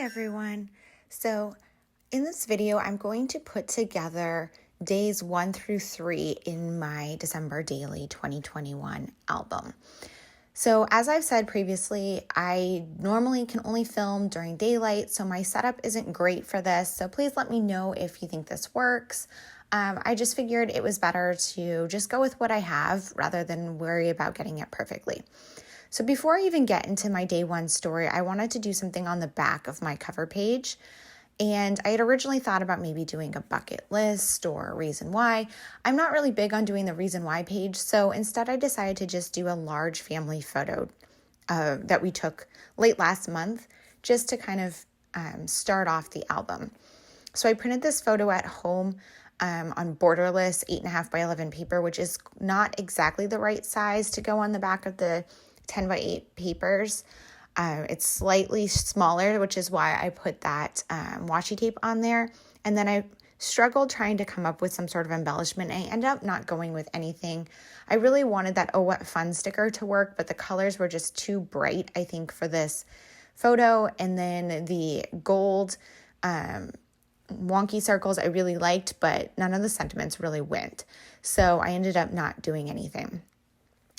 everyone. So in this video, I'm going to put together days 1 through 3 in my December Daily 2021 album. So as I've said previously, I normally can only film during daylight, so my setup isn't great for this. So please let me know if you think this works. I just figured it was better to just go with what I have rather than worry about getting it perfectly. So before I even get into my day 1 story, I wanted to do something on the back of my cover page. And I had originally thought about maybe doing a bucket list or a reason why. I'm not really big on doing the reason why page, so instead I decided to just do a large family photo that we took late last month just to kind of start off the album. So I printed this photo at home on borderless 8.5 by 11 paper, which is not exactly the right size to go on the back of the 10 by 8 papers. It's slightly smaller, which is why I put that washi tape on there. And then I struggled trying to come up with some sort of embellishment. I ended up not going with anything. I really wanted that Oh What Fun sticker to work, but the colors were just too bright, I think, for this photo. And then the gold wonky circles I really liked, but none of the sentiments really went. So I ended up not doing anything.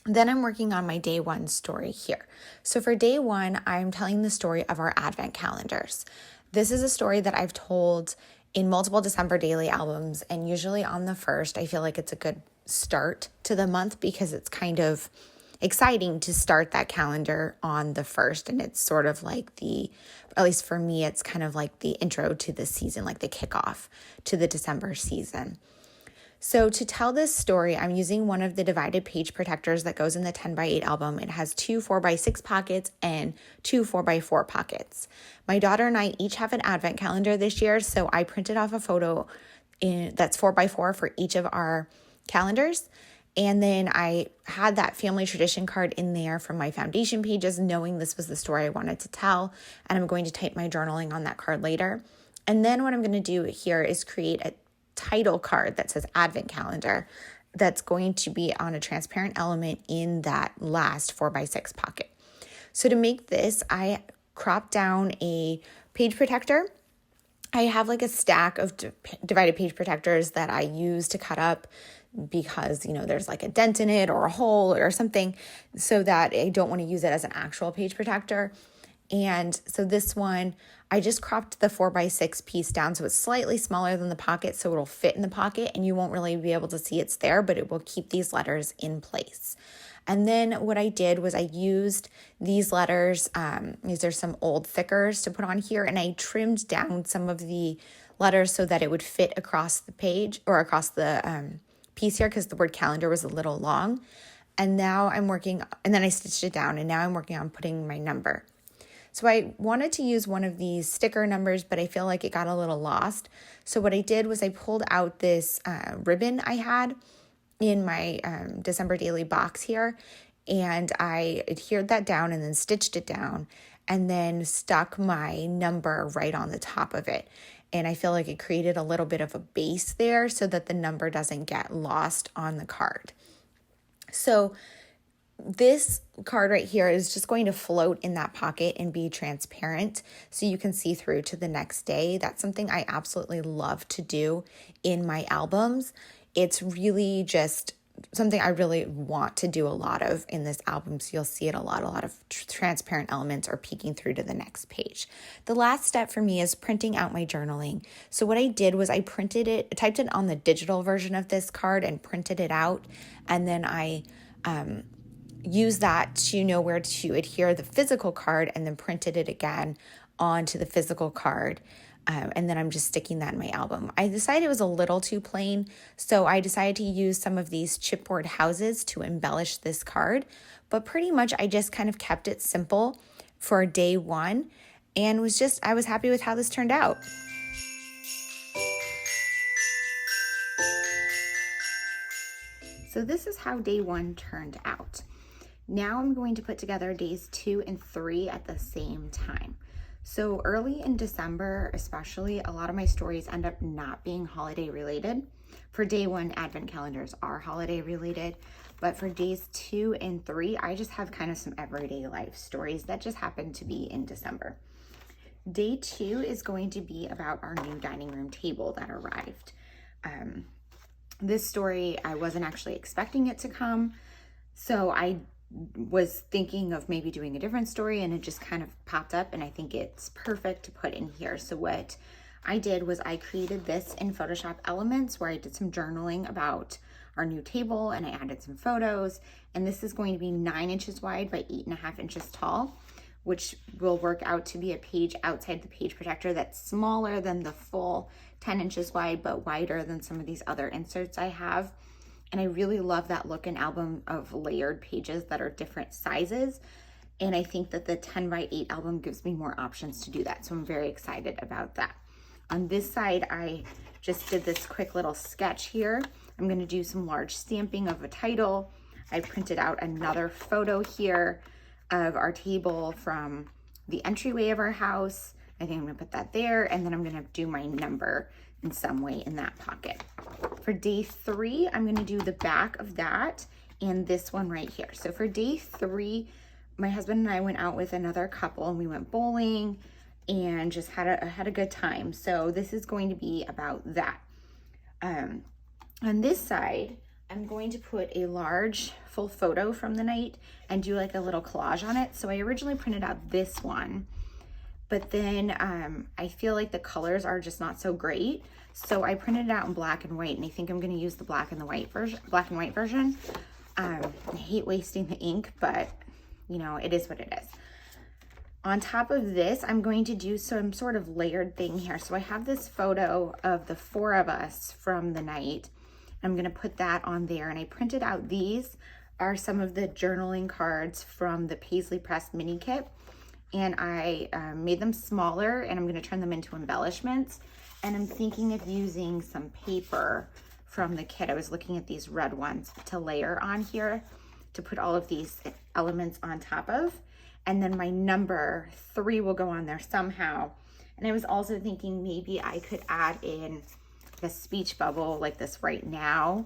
Then I'm working on my day 1 story here. So for day 1, I'm telling the story of our advent calendars. This is a story that I've told in multiple December daily albums, and usually on the 1st, I feel like it's a good start to the month because it's kind of exciting to start that calendar on the 1st, and it's sort of like at least for me, it's kind of like the intro to the season, like the kickoff to the December season. So to tell this story, I'm using one of the divided page protectors that goes in the 10 by 8 album. It has 2 4 by 6 pockets and 2 4 by 4 pockets. My daughter and I each have an advent calendar this year, so I printed off a photo that's 4 by 4 for each of our calendars. And then I had that family tradition card in there from my foundation pages, knowing this was the story I wanted to tell. And I'm going to type my journaling on that card later. And then what I'm going to do here is create a title card that says Advent Calendar that's going to be on a transparent element in that last 4 by 6 pocket. So to make this, I cropped down a page protector. I have like a stack of divided page protectors that I use to cut up because, there's like a dent in it or a hole or something, so that I don't want to use it as an actual page protector. And so this one, I just cropped the 4 by 6 piece down so it's slightly smaller than the pocket, so it'll fit in the pocket and you won't really be able to see it's there, but it will keep these letters in place. And then what I did was I used these letters, these are some old thickers to put on here, and I trimmed down some of the letters so that it would fit across the page or across the piece here because the word calendar was a little long. And now and then I stitched it down, and now I'm working on putting my number. So I wanted to use one of these sticker numbers, but I feel like it got a little lost. So what I did was I pulled out this ribbon I had in my December Daily box here, and I adhered that down and then stitched it down and then stuck my number right on the top of it. And I feel like it created a little bit of a base there so that the number doesn't get lost on the card. So this card right here is just going to float in that pocket and be transparent so you can see through to the next day. That's something I absolutely love to do in my albums. It's really just something I really want to do a lot of in this album. So you'll see it a lot of transparent elements are peeking through to the next page. The last step for me is printing out my journaling. So what I did was I typed it on the digital version of this card and printed it out. And then I use that to know where to adhere the physical card and then printed it again onto the physical card. And then I'm just sticking that in my album. I decided it was a little too plain, so I decided to use some of these chipboard houses to embellish this card. But pretty much I just kind of kept it simple for day 1 and I was happy with how this turned out. So this is how day 1 turned out. Now I'm going to put together days 2 and 3 at the same time. So early in December, especially, a lot of my stories end up not being holiday related. For day 1, advent calendars are holiday related, but for days 2 and 3, I just have kind of some everyday life stories that just happen to be in December. Day 2 is going to be about our new dining room table that arrived. This story, I wasn't actually expecting it to come, so I was thinking of maybe doing a different story, and it just kind of popped up, and I think it's perfect to put in here. So what I did was I created this in Photoshop Elements, where I did some journaling about our new table, and I added some photos, and this is going to be 9 inches wide by 8.5 inches tall, which will work out to be a page outside the page protector that's smaller than the full 10 inches wide, but wider than some of these other inserts I have. And I really love that look and album of layered pages that are different sizes. And I think that the 10 by 8 album gives me more options to do that. So I'm very excited about that. On this side, I just did this quick little sketch here. I'm going to do some large stamping of a title. I printed out another photo here of our table from the entryway of our house. I think I'm gonna put that there, and then I'm gonna do my number in some way in that pocket. For day 3, I'm gonna do the back of that and this one right here. So for day 3, my husband and I went out with another couple, and we went bowling and just had a good time. So this is going to be about that. On this side, I'm going to put a large full photo from the night and do like a little collage on it. So I originally printed out this one, but then I feel like the colors are just not so great. So I printed it out in black and white, and I think I'm going to use the black and white version. I hate wasting the ink, but you know, it is what it is. On top of this, I'm going to do some sort of layered thing here. So I have this photo of the 4 of us from the night. I'm going to put that on there, and I printed out these are some of the journaling cards from the Paisley Press mini kit, and I made them smaller, and I'm going to turn them into embellishments. And I'm thinking of using some paper from the kit. I was looking at these red ones to layer on here to put all of these elements on top of, and then my number 3 will go on there somehow. And I was also thinking maybe I could add in the speech bubble like this right now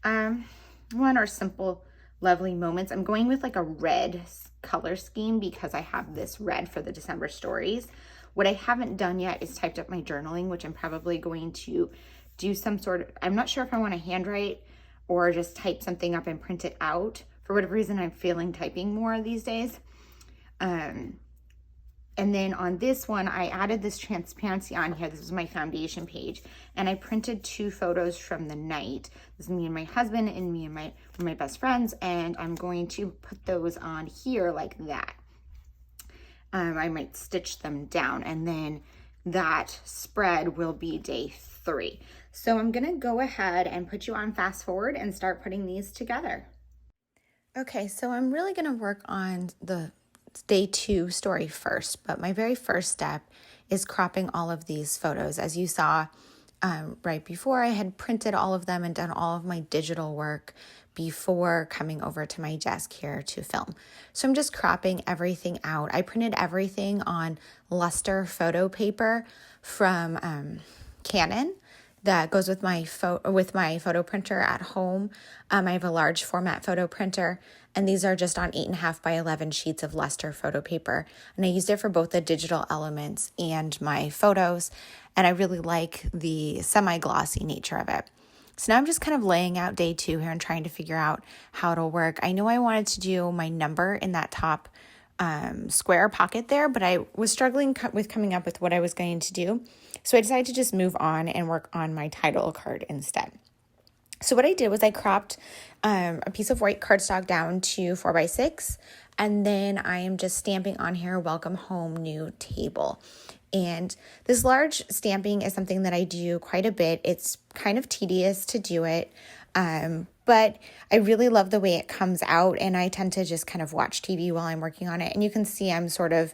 one, or simple lovely moments. I'm going with like a red color scheme because I have this red for the December stories. What I haven't done yet is typed up my journaling, which I'm probably going to do some sort of, I'm not sure if I want to handwrite or just type something up and print it out. For whatever reason, I'm feeling typing more these days. And then on this one, I added this transparency on here. This is my foundation page. And I printed 2 photos from the night. This is me and my husband, and me and my best friends. And I'm going to put those on here like that. I might stitch them down. And then that spread will be day 3. So I'm going to go ahead and put you on fast forward and start putting these together. Okay, so I'm really going to work on the day 2 story first, but my very first step is cropping all of these photos. As you saw right before, I had printed all of them and done all of my digital work before coming over to my desk here to film. So I'm just cropping everything out. I printed everything on luster photo paper from Canon that goes with my photo printer at home. I have a large format photo printer, and these are just on 8.5 by 11 sheets of luster photo paper. And I used it for both the digital elements and my photos, and I really like the semi-glossy nature of it. So now I'm just kind of laying out day 2 here and trying to figure out how it'll work. I know I wanted to do my number in that top square pocket there, but I was struggling with coming up with what I was going to do. So I decided to just move on and work on my title card instead. So what I did was I cropped a piece of white cardstock down to 4x6, and then I am just stamping on here, welcome home, new table. And this large stamping is something that I do quite a bit. It's kind of tedious to do it, but I really love the way it comes out, and I tend to just kind of watch TV while I'm working on it. And you can see I'm sort of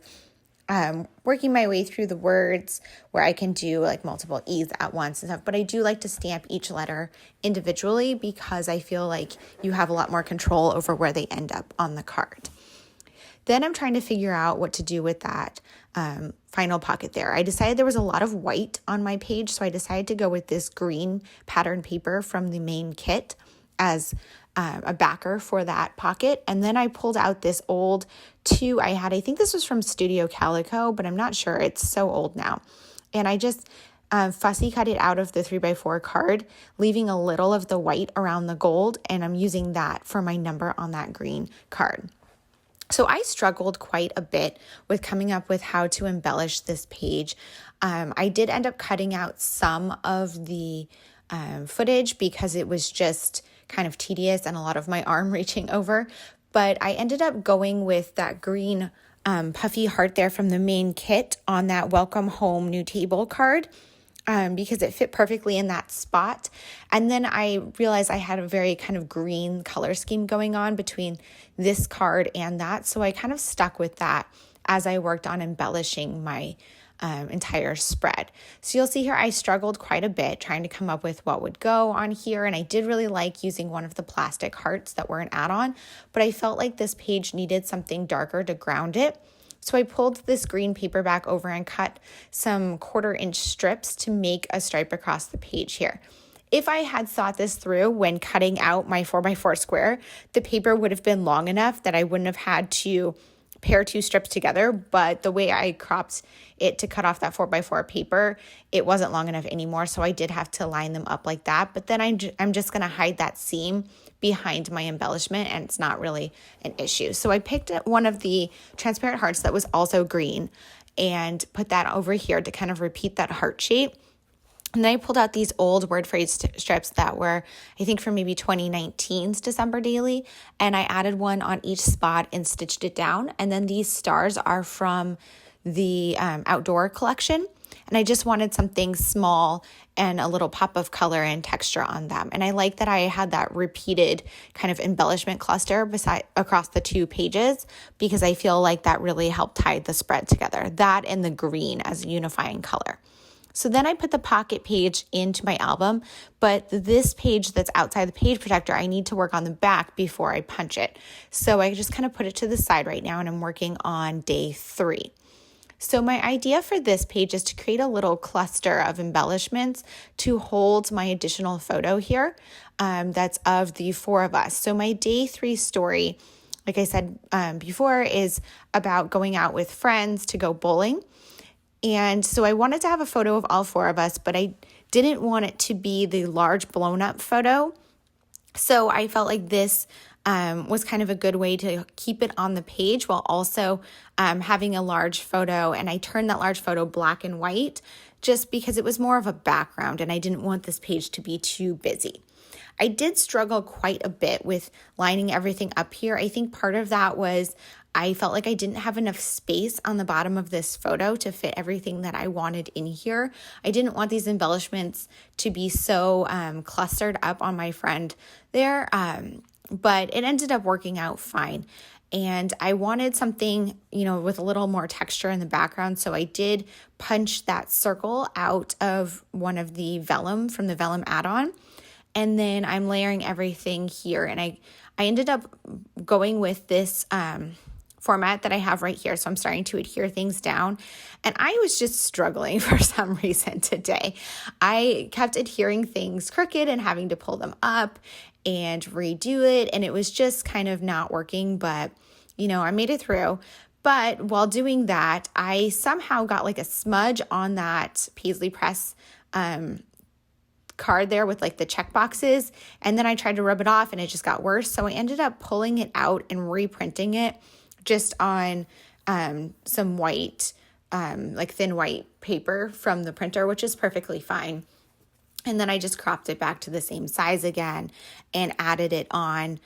working my way through the words where I can do like multiple E's at once and stuff. But I do like to stamp each letter individually because I feel like you have a lot more control over where they end up on the card. Then I'm trying to figure out what to do with that final pocket there. I decided there was a lot of white on my page, so I decided to go with this green pattern paper from the main kit as a backer for that pocket. And then I pulled out this old 2 I had. I think this was from Studio Calico, but I'm not sure. It's so old now. And I just fussy cut it out of the 3x4 card, leaving a little of the white around the gold. And I'm using that for my number on that green card. So I struggled quite a bit with coming up with how to embellish this page. I did end up cutting out some of the footage because it was just kind of tedious and a lot of my arm reaching over. But I ended up going with that green puffy heart there from the main kit on that Welcome Home New Table card. Because it fit perfectly in that spot. And then I realized I had a very kind of green color scheme going on between this card and that. So I kind of stuck with that as I worked on embellishing my entire spread. So you'll see here I struggled quite a bit trying to come up with what would go on here. And I did really like using one of the plastic hearts that were an add-on, but I felt like this page needed something darker to ground it. So I pulled this green paper back over and cut some 1/4-inch strips to make a stripe across the page here. If I had thought this through when cutting out my 4x4 square, the paper would have been long enough that I wouldn't have had to pair 2 strips together, but the way I cropped it to cut off that 4x4 paper, it wasn't long enough anymore, so I did have to line them up like that. But then I'm just going to hide that seam behind my embellishment, and it's not really an issue. So I picked one of the transparent hearts that was also green and put that over here to kind of repeat that heart shape. And then I pulled out these old word phrase strips that were, I think, from maybe 2019's December Daily. And I added one on each spot and stitched it down. And then these stars are from the outdoor collection. And I just wanted something small and a little pop of color and texture on them. And I like that I had that repeated kind of embellishment cluster across the 2 pages, because I feel like that really helped tie the spread together. That and the green as a unifying color. So then I put the pocket page into my album, but this page that's outside the page protector, I need to work on the back before I punch it. So I just kind of put it to the side right now, and I'm working on day 3. So my idea for this page is to create a little cluster of embellishments to hold my additional photo here that's of the 4 of us. So my day 3 story, like I said before, is about going out with friends to go bowling. And so I wanted to have a photo of all 4 of us, but I didn't want it to be the large blown up photo. So I felt like this was kind of a good way to keep it on the page while also having a large photo. And I turned that large photo black and white just because it was more of a background and I didn't want this page to be too busy. I did struggle quite a bit with lining everything up here. I think part of that was I felt like I didn't have enough space on the bottom of this photo to fit everything that I wanted in here. I didn't want these embellishments to be so clustered up on my friend there, but it ended up working out fine. And I wanted something, with a little more texture in the background. So I did punch that circle out of one of the vellum from the vellum add-on. And then I'm layering everything here. And I ended up going with this format that I have right here. So I'm starting to adhere things down. And I was just struggling for some reason today. I kept adhering things crooked and having to pull them up and redo it. And it was just kind of not working. But, I made it through. But while doing that, I somehow got like a smudge on that Paisley Press card there with like the check boxes. And then I tried to rub it off and it just got worse. So I ended up pulling it out and reprinting it just on some white, like thin white paper from the printer, which is perfectly fine. And then I just cropped it back to the same size again and added it on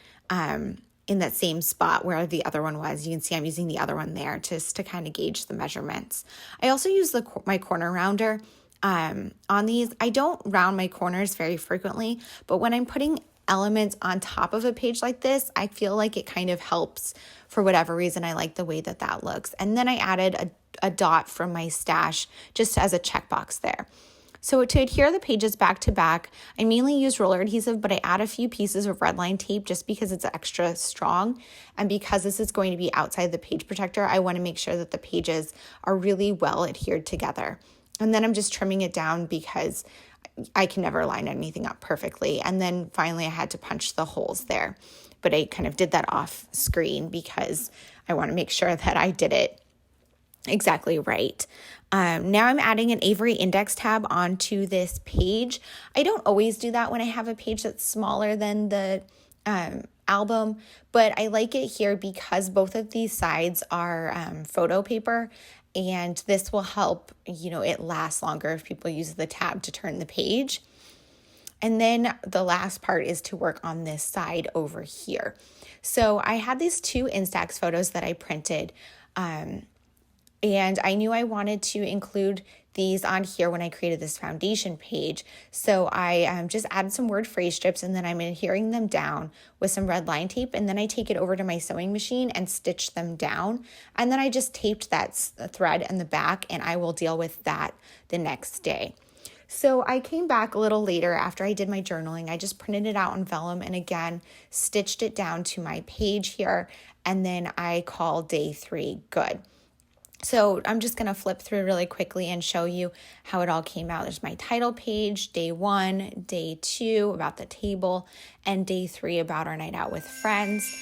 in that same spot where the other one was. You can see I'm using the other one there just to kind of gauge the measurements. I also use my corner rounder on these. I don't round my corners very frequently, but when I'm putting elements on top of a page like this, I feel like it kind of helps. For whatever reason, I like the way that looks. And then I added a dot from my stash just as a checkbox there. So to adhere the pages back to back, I mainly use roller adhesive, but I add a few pieces of red line tape just because it's extra strong. And because this is going to be outside the page protector, I want to make sure that the pages are really well adhered together. And then I'm just trimming it down because I can never line anything up perfectly. And then finally I had to punch the holes there. But I kind of did that off screen because I want to make sure that I did it exactly right. Now I'm adding an Avery index tab onto this page. I don't always do that when I have a page that's smaller than the album, but I like it here because both of these sides are photo paper, and this will help, it last longer if people use the tab to turn the page. And then the last part is to work on this side over here. So I had these 2 Instax photos that I printed, and I knew I wanted to include these on here when I created this foundation page. So I just added some word phrase strips, and then I'm adhering them down with some red line tape. And then I take it over to my sewing machine and stitch them down. And then I just taped that thread in the back, and I will deal with that the next day. So I came back a little later after I did my journaling. I just printed it out on vellum and again, stitched it down to my page here. And then I call day 3 good. So I'm just going to flip through really quickly and show you how it all came out. There's my title page, day 1, day 2 about the table, and day 3 about our night out with friends.